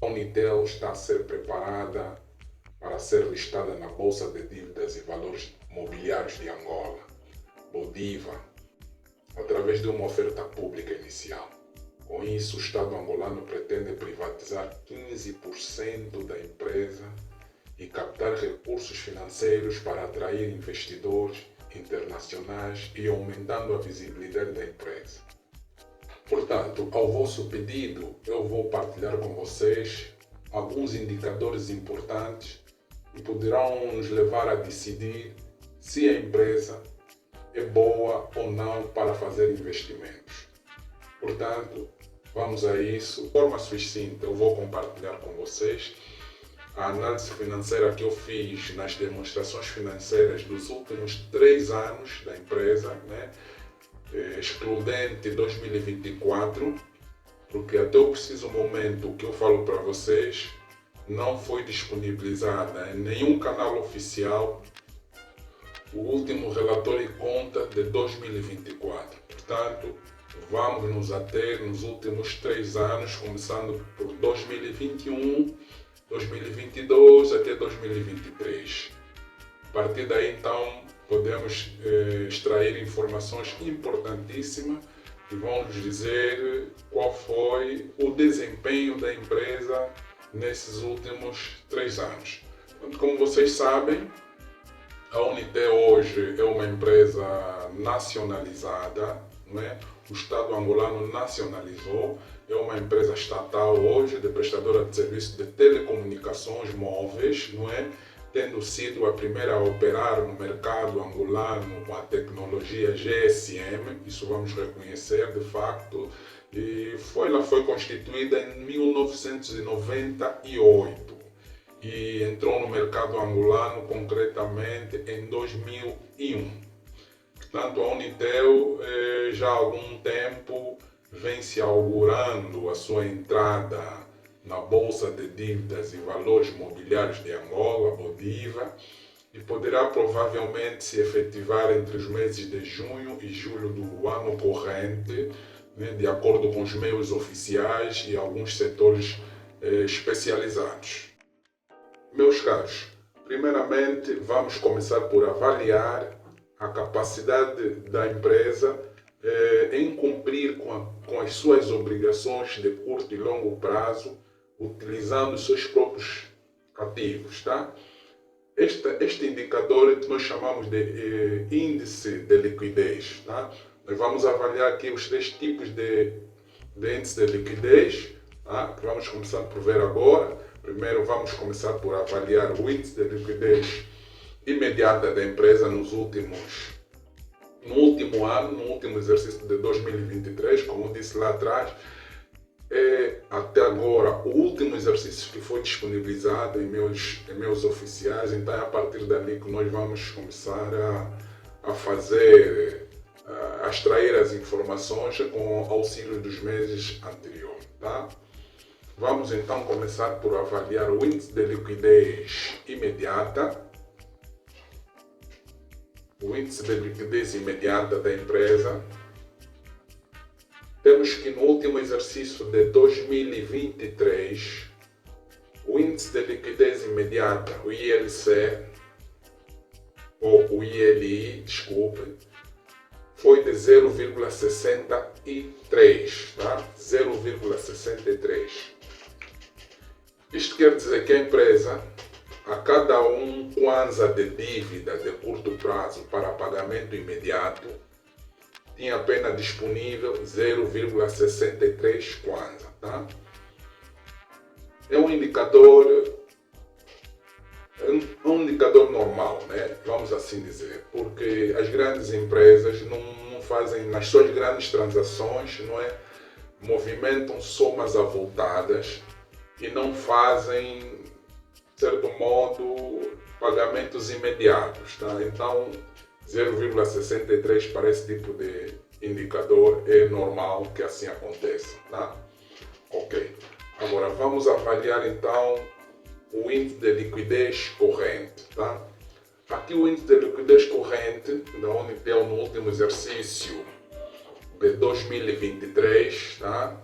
A Unitel está a ser preparada para ser listada na Bolsa de Dívidas e Valores Mobiliários de Angola, Bodiva, através de uma oferta pública inicial. Com isso, o Estado angolano pretende privatizar 15% da empresa e captar recursos financeiros para atrair investidores internacionais e aumentando a visibilidade da empresa. Portanto, ao vosso pedido, eu vou partilhar com vocês alguns indicadores importantes que poderão nos levar a decidir se a empresa é boa ou não para fazer investimentos. Portanto, vamos a isso. De forma sucinta, eu vou compartilhar com vocês a análise financeira que eu fiz nas demonstrações financeiras dos últimos 3 anos da empresa, excludente 2024, porque até o preciso momento que eu falo para vocês, não foi disponibilizada em nenhum canal oficial o último relatório de conta de 2024. Portanto, vamos nos ater nos últimos 3 anos, começando por 2021, 2022 até 2023. A partir daí, então, podemos extrair informações importantíssimas que vão nos dizer qual foi o desempenho da empresa nesses últimos 3 anos. Então, como vocês sabem, a Unitel hoje é uma empresa nacionalizada, O Estado angolano nacionalizou, é uma empresa estatal hoje, de prestadora de serviços de telecomunicações móveis, Tendo sido a primeira a operar no mercado angolano com a tecnologia GSM, isso vamos reconhecer de facto, e ela foi constituída em 1998 e entrou no mercado angolano concretamente em 2001. Portanto, a Unitel já há algum tempo vem se augurando a sua entrada na Bolsa de Dívidas e Valores Mobiliários de Angola, Bodiva, e poderá provavelmente se efetivar entre os meses de junho e julho do ano corrente, de acordo com os meios oficiais e alguns setores especializados. Meus caros, primeiramente vamos começar por avaliar a capacidade da empresa em cumprir com as suas obrigações de curto e longo prazo, utilizando os seus próprios ativos, tá? Este indicador que nós chamamos de índice de liquidez, tá? Nós vamos avaliar aqui os 3 tipos de índice de liquidez, tá? Que vamos começar por ver agora. Primeiro vamos começar por avaliar o índice de liquidez imediata da empresa no último ano, no último exercício de 2023, como eu disse lá atrás. Até agora o último exercício que foi disponibilizado em meus oficiais, então é a partir dali que nós vamos começar a fazer, a extrair as informações com auxílio dos meses anteriores, tá? Vamos então começar por avaliar o índice de liquidez imediata. O índice de liquidez imediata da empresa. Temos que no último exercício de 2023, o índice de liquidez imediata, o ILC, ou o ILI, desculpe, foi de 0,63, tá? 0,63. Isto quer dizer que a empresa, a cada kwanza de dívida de curto prazo para pagamento imediato, tinha apenas disponível 0,63 kwanza, tá? É um indicador normal, Vamos assim dizer, porque as grandes empresas não fazem, nas suas grandes transações, movimentam somas avultadas e não fazem, de certo modo, pagamentos imediatos, tá? Então, 0,63 para esse tipo de indicador é normal que assim aconteça, tá? Ok. Agora vamos avaliar então o índice de liquidez corrente, tá? Aqui o índice de liquidez corrente da Unitel no último exercício de 2023, tá?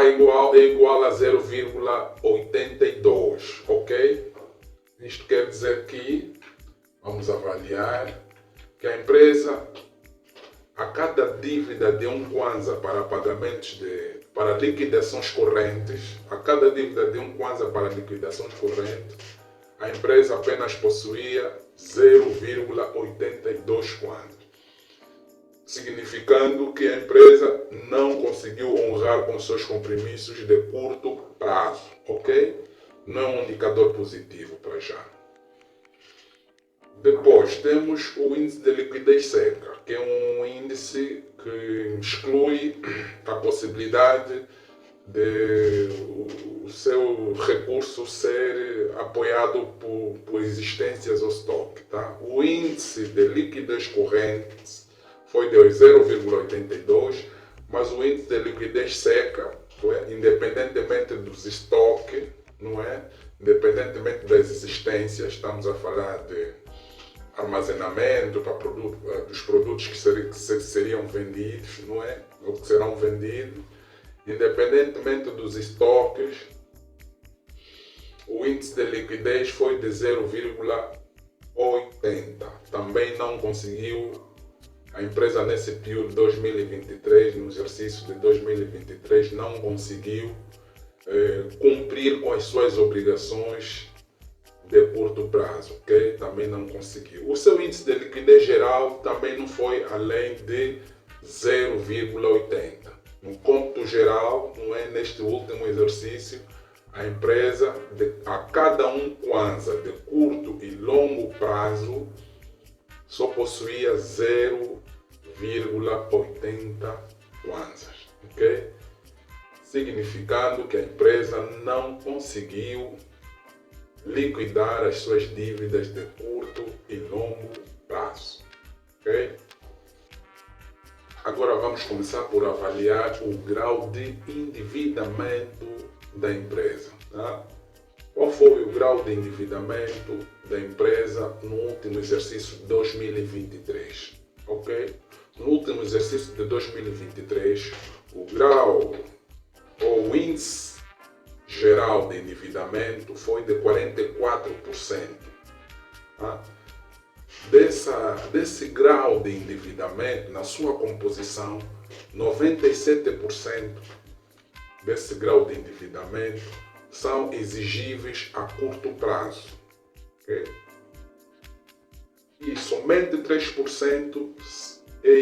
é igual a 0,82, ok? Isto quer dizer que, vamos avaliar, que a empresa, a cada dívida de um Kwanza para pagamentos para liquidações correntes, a cada dívida de um Kwanza para liquidações correntes, a empresa apenas possuía 0,82 Kwanzas, significando que a empresa não conseguiu honrar com seus compromissos de curto prazo, ok? Não é um indicador positivo para já. Depois temos o índice de liquidez seca, que é um índice que exclui a possibilidade de o seu recurso ser apoiado por existências ou estoque. Tá? O índice de liquidez corrente foi de 0,82, mas o índice de liquidez seca, independentemente dos estoques, não é? Independentemente das existências, estamos a falar de armazenamento dos produtos que seriam vendidos, não é? Ou que serão vendidos, independentemente dos estoques, o índice de liquidez foi de 0,80. Também não conseguiu, a empresa nesse período de 2023, no exercício de 2023, não conseguiu cumprir com as suas obrigações de curto prazo, ok? Também não conseguiu. O seu índice de liquidez geral também não foi além de 0,80. No cômputo geral, não é, neste último exercício, a empresa, a cada um Kwanza de curto e longo prazo, só possuía 0,80 Kwanzas, ok? Significando que a empresa não conseguiu liquidar as suas dívidas de curto e longo prazo, ok? Agora vamos começar por avaliar o grau de endividamento da empresa. Tá? Qual foi o grau de endividamento da empresa no último exercício de 2023? Ok? No último exercício de 2023, o grau ou o índice geral de endividamento foi de 44%. Tá? Desse grau de endividamento, na sua composição, 97% desse grau de endividamento são exigíveis a curto prazo. Okay? E somente 3%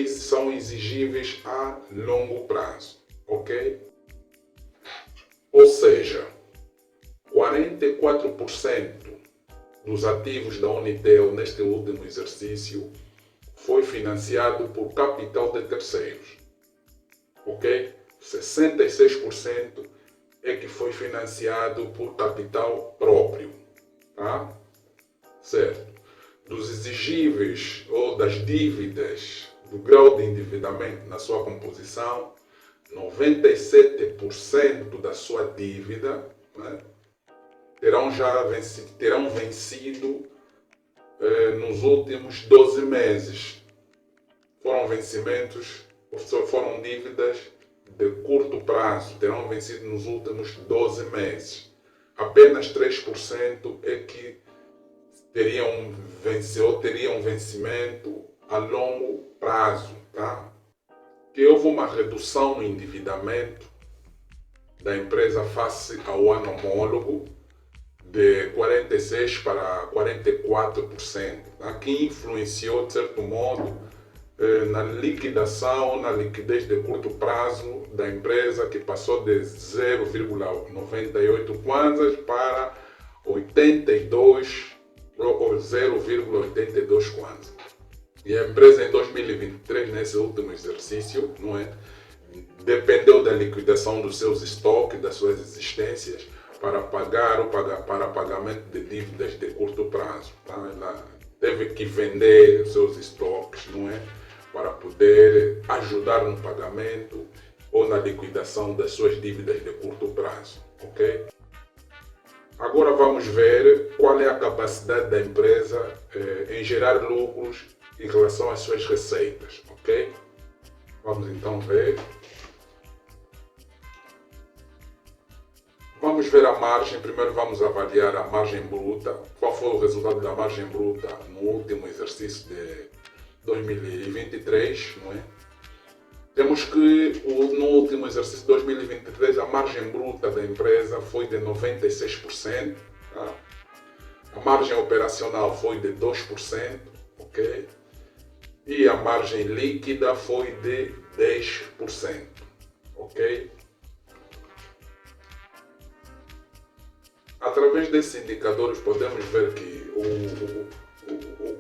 são exigíveis a longo prazo. Ok? Ou seja, 44% dos ativos da Unitel neste último exercício foi financiado por capital de terceiros. Ok? 66% é que foi financiado por capital próprio. Tá? Certo? Dos exigíveis ou das dívidas, do grau de endividamento na sua composição, 97% da sua dívida, né, terão vencido nos últimos 12 meses. Foram dívidas de curto prazo, terão vencido nos últimos 12 meses. Apenas 3% é que teriam vencimento a longo prazo. Tá? Que houve uma redução no endividamento da empresa face ao ano homólogo de 46% para 44%, tá? Que influenciou, de certo modo, na liquidez de curto prazo da empresa, que passou de 0,98 Kwanzas para 82 ou 0,82 Kwanzas. E a empresa em 2023, nesse último exercício, não é, dependeu da liquidação dos seus estoques, das suas existências, para pagamento de dívidas de curto prazo. Tá? Ela teve que vender os seus estoques, não é, para poder ajudar no pagamento ou na liquidação das suas dívidas de curto prazo. Ok? Agora vamos ver qual é a capacidade da empresa em gerar lucros em relação às suas receitas, ok? Vamos então ver. vamos ver a margem, primeiro vamos avaliar a margem bruta. Qual foi o resultado da margem bruta no último exercício de 2023, não é? Temos que no último exercício de 2023 a margem bruta da empresa foi de 96%, tá? A margem operacional foi de 2%, ok? E a margem líquida foi de 10%, ok? Através desses indicadores podemos ver que o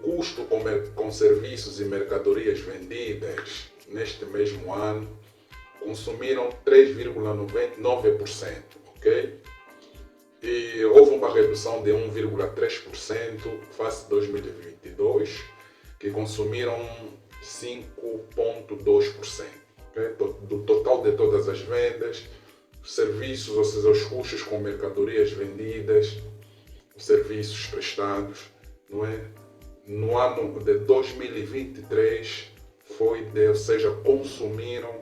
custo com serviços e mercadorias vendidas neste mesmo ano consumiram 3,99%, ok? E houve uma redução de 1,3% face a 2022, que consumiram 5,2%, okay? Do total de todas as vendas, serviços, ou seja, os custos com mercadorias vendidas, os serviços prestados, não é? No ano de 2023 ou seja, consumiram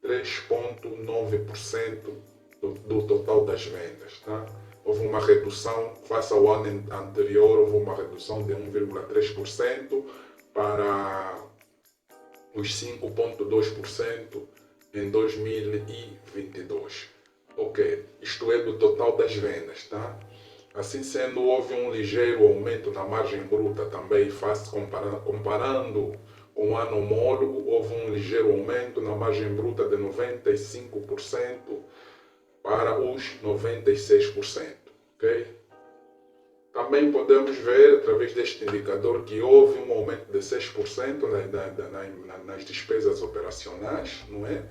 3,9% do total das vendas, tá? Houve uma redução, face ao ano anterior, houve uma redução de 1,3% para os 5,2% em 2022. Ok, isto é do total das vendas, tá? Assim sendo, houve um ligeiro aumento na margem bruta também, comparando com o ano homólogo, houve um ligeiro aumento na margem bruta de 95% para os 96%, ok? Também podemos ver, através deste indicador, que houve um aumento de 6% nas despesas operacionais, não é?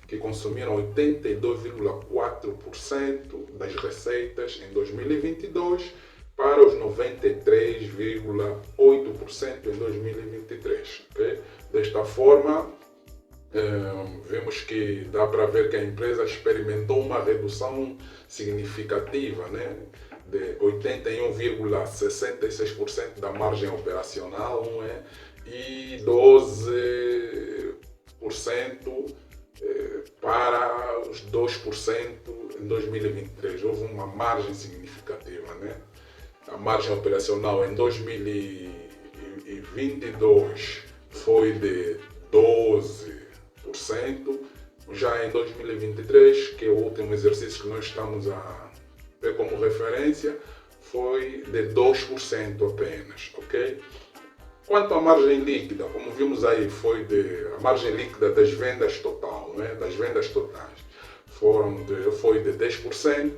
Que consumiram 82,4% das receitas em 2022 para os 93,8% em 2023. Okay? Desta forma, vemos que dá para ver que a empresa experimentou uma redução significativa, né? De 81,66% da margem operacional, não é? E 12% para os 2% em 2023. Houve uma margem significativa, né? A margem operacional em 2022 foi de 12%, já em 2023, que é o último exercício que nós estamos a ter como referência, foi de 2% apenas, ok? Quanto à margem líquida, como vimos aí, foi a margem líquida das vendas total, né? Das vendas totais, foi de 10%,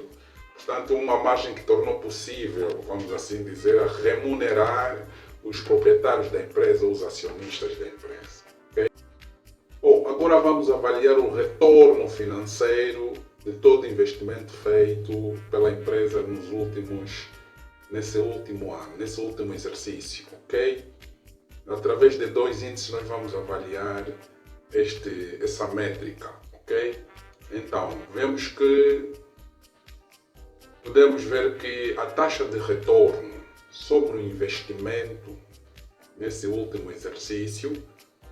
portanto uma margem que tornou possível, vamos assim dizer, a remunerar os proprietários da empresa, os acionistas da empresa. Okay? Bom, agora vamos avaliar o retorno financeiro de todo o investimento feito pela empresa nesse último ano, nesse último exercício, ok? Através de dois índices nós vamos avaliar essa métrica, ok? Então, podemos ver que a taxa de retorno sobre o investimento nesse último exercício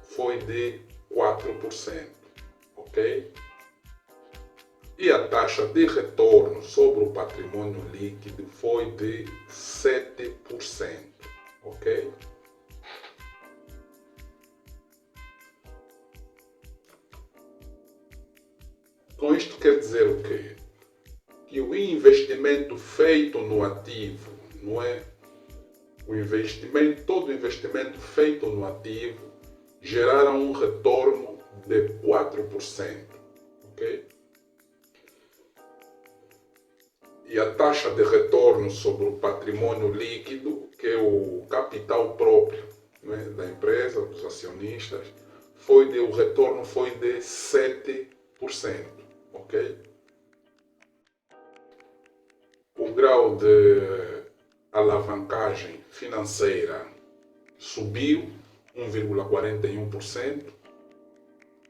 foi de 4%, ok? E a taxa de retorno sobre o patrimônio líquido foi de 7%, ok? Com isto quer dizer o quê? Que o investimento feito no ativo, não é? Todo investimento feito no ativo gerará um retorno de 4%, ok? E a taxa de retorno sobre o patrimônio líquido, que é o capital próprio, não é? Da empresa, dos acionistas, o retorno foi de 7%, ok? O grau de alavancagem financeira subiu 1,41%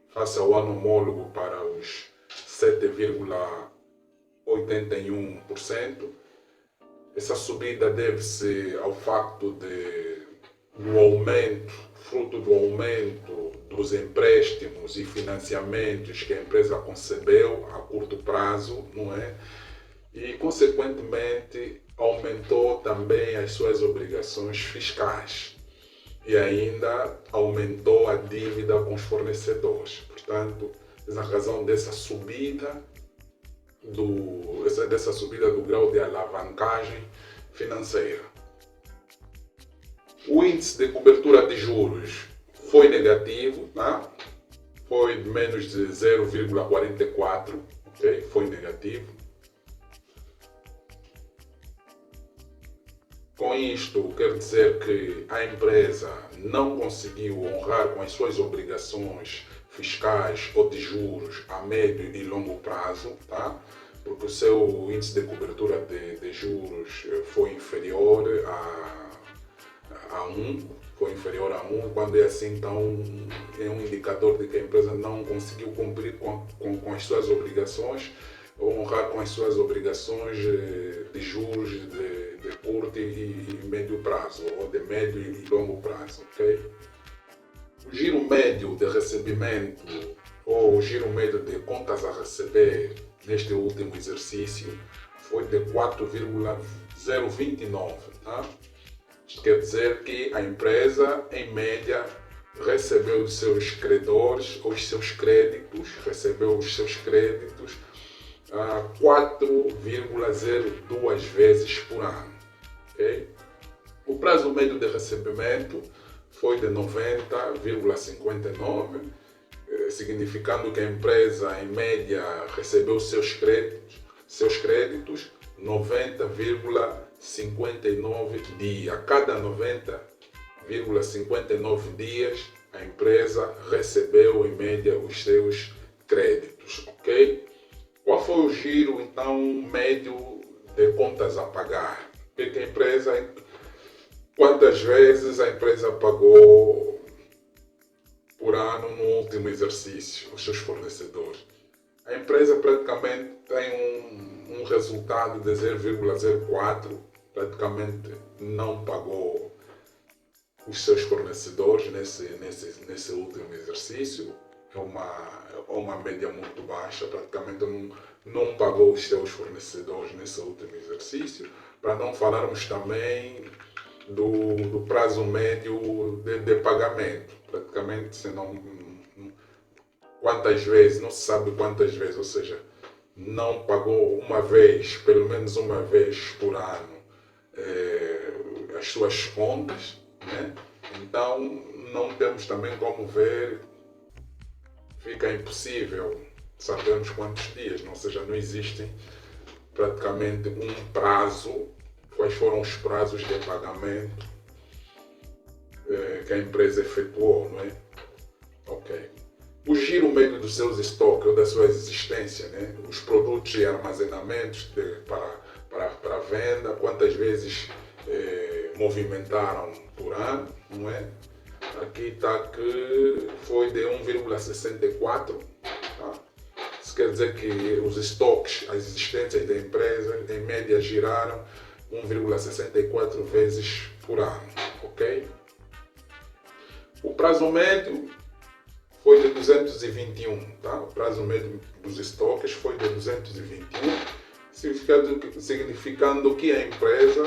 face ao ano homólogo para os 7,81%. Essa subida deve-se ao facto fruto do aumento dos empréstimos e financiamentos que a empresa concebeu a curto prazo, não é? e, consequentemente, aumentou também as suas obrigações fiscais e ainda aumentou a dívida com os fornecedores. Portanto, na razão dessa subida do grau de alavancagem financeira. O índice de cobertura de juros foi negativo, tá? Foi de menos de 0,44, okay? Foi negativo. Com isto, quer dizer que a empresa não conseguiu honrar com as suas obrigações fiscais ou de juros a médio e longo prazo, tá? Porque o seu índice de cobertura de juros foi inferior a 1, quando é assim, então é um indicador de que a empresa não conseguiu cumprir com as suas obrigações, ou honrar com as suas obrigações de juros de curto e médio prazo, ou de médio e longo prazo, ok? O giro médio de recebimento, ou o giro médio de contas a receber neste último exercício foi de 4,029, tá? Isto quer dizer que a empresa, em média, recebeu os seus credores, os seus créditos, 4,02 vezes por ano. Okay? O prazo médio de recebimento foi de 90,59, significando que a empresa, em média, recebeu seus créditos 90,59 dias. A cada 90,59 dias, a empresa recebeu, em média, os seus créditos. Ok? Qual foi o giro, então, médio de contas a pagar? Porque a empresa, quantas vezes a empresa pagou por ano no último exercício os seus fornecedores? A empresa praticamente tem um resultado de 0,04, praticamente não pagou os seus fornecedores nesse último exercício. É uma média muito baixa, praticamente não pagou os seus fornecedores nesse último exercício, para não falarmos também do prazo médio de pagamento. Praticamente, se não se sabe quantas vezes, ou seja, não pagou uma vez, pelo menos uma vez por ano, as suas contas, né? Então não temos também como ver, fica impossível sabermos quantos dias, ou seja, não existe praticamente um prazo, quais foram os prazos de pagamento que a empresa efetuou, não é? Ok. O giro médio dos seus estoques ou da sua existência, né? Os produtos e armazenamentos para venda, quantas vezes movimentaram por ano, não é? Aqui está que foi de 1,64, tá? Isso quer dizer que os estoques, as existências da empresa, em média giraram 1,64 vezes por ano, ok? O prazo médio foi de 221, tá? O prazo médio dos estoques foi de 221, significando que a empresa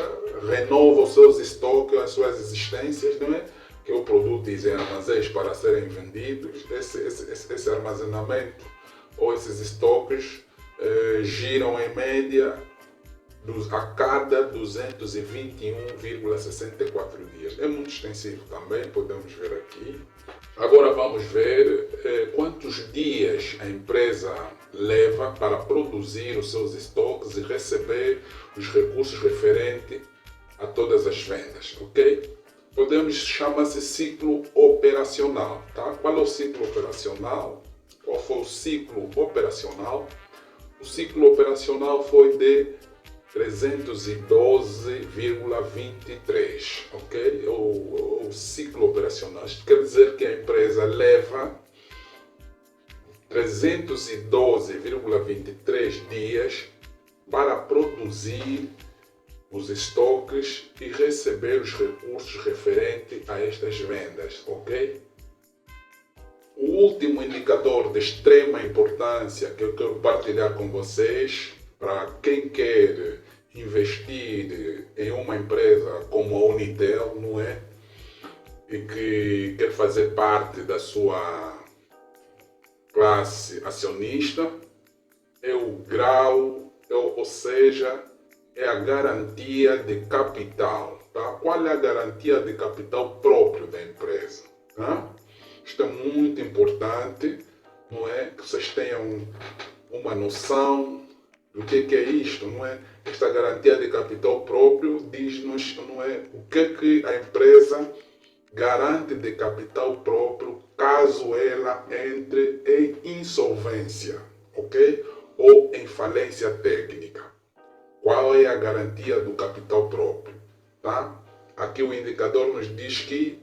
renova os seus estoques, as suas existências, não é? Que o produto em armazéns para serem vendidos. Esse armazenamento ou esses estoques giram em média a cada 221,64 dias. É muito extensivo também, podemos ver aqui. Agora vamos ver quantos dias a empresa leva para produzir os seus estoques e receber os recursos referentes a todas as vendas, ok? Chama-se ciclo operacional, tá? Qual é o ciclo operacional? Qual foi o ciclo operacional? O ciclo operacional foi de 312,23, ok? O ciclo operacional. Isto quer dizer que a empresa leva 312,23 dias para produzir os estoques e receber os recursos referentes a estas vendas, ok? O último indicador de extrema importância que eu quero partilhar com vocês para quem quer investir em uma empresa como a Unitel, não é? E que quer fazer parte da sua classe acionista, é o grau, ou seja, é a garantia de capital. Tá? Qual é a garantia de capital próprio da empresa? Tá? Isto é muito importante, não é? Que vocês tenham uma noção do que é isto, não é? Esta garantia de capital próprio diz-nos, não é, o que a empresa garante de capital próprio caso ela entre em insolvência, ok? Ou em falência técnica. Qual é a garantia do capital próprio? Tá? Aqui o indicador nos diz que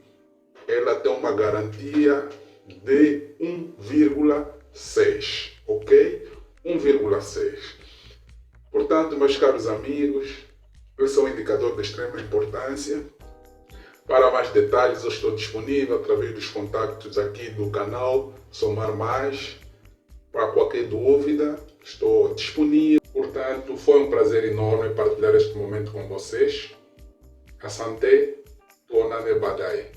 ela tem uma garantia de 1,6, ok? 1,6. Portanto, meus caros amigos, esse é um indicador de extrema importância. Para mais detalhes, eu estou disponível através dos contactos aqui do canal Somar Mais. Para qualquer dúvida, estou disponível. Portanto, foi um prazer enorme partilhar este momento com vocês. Asante, Tuonane Badai.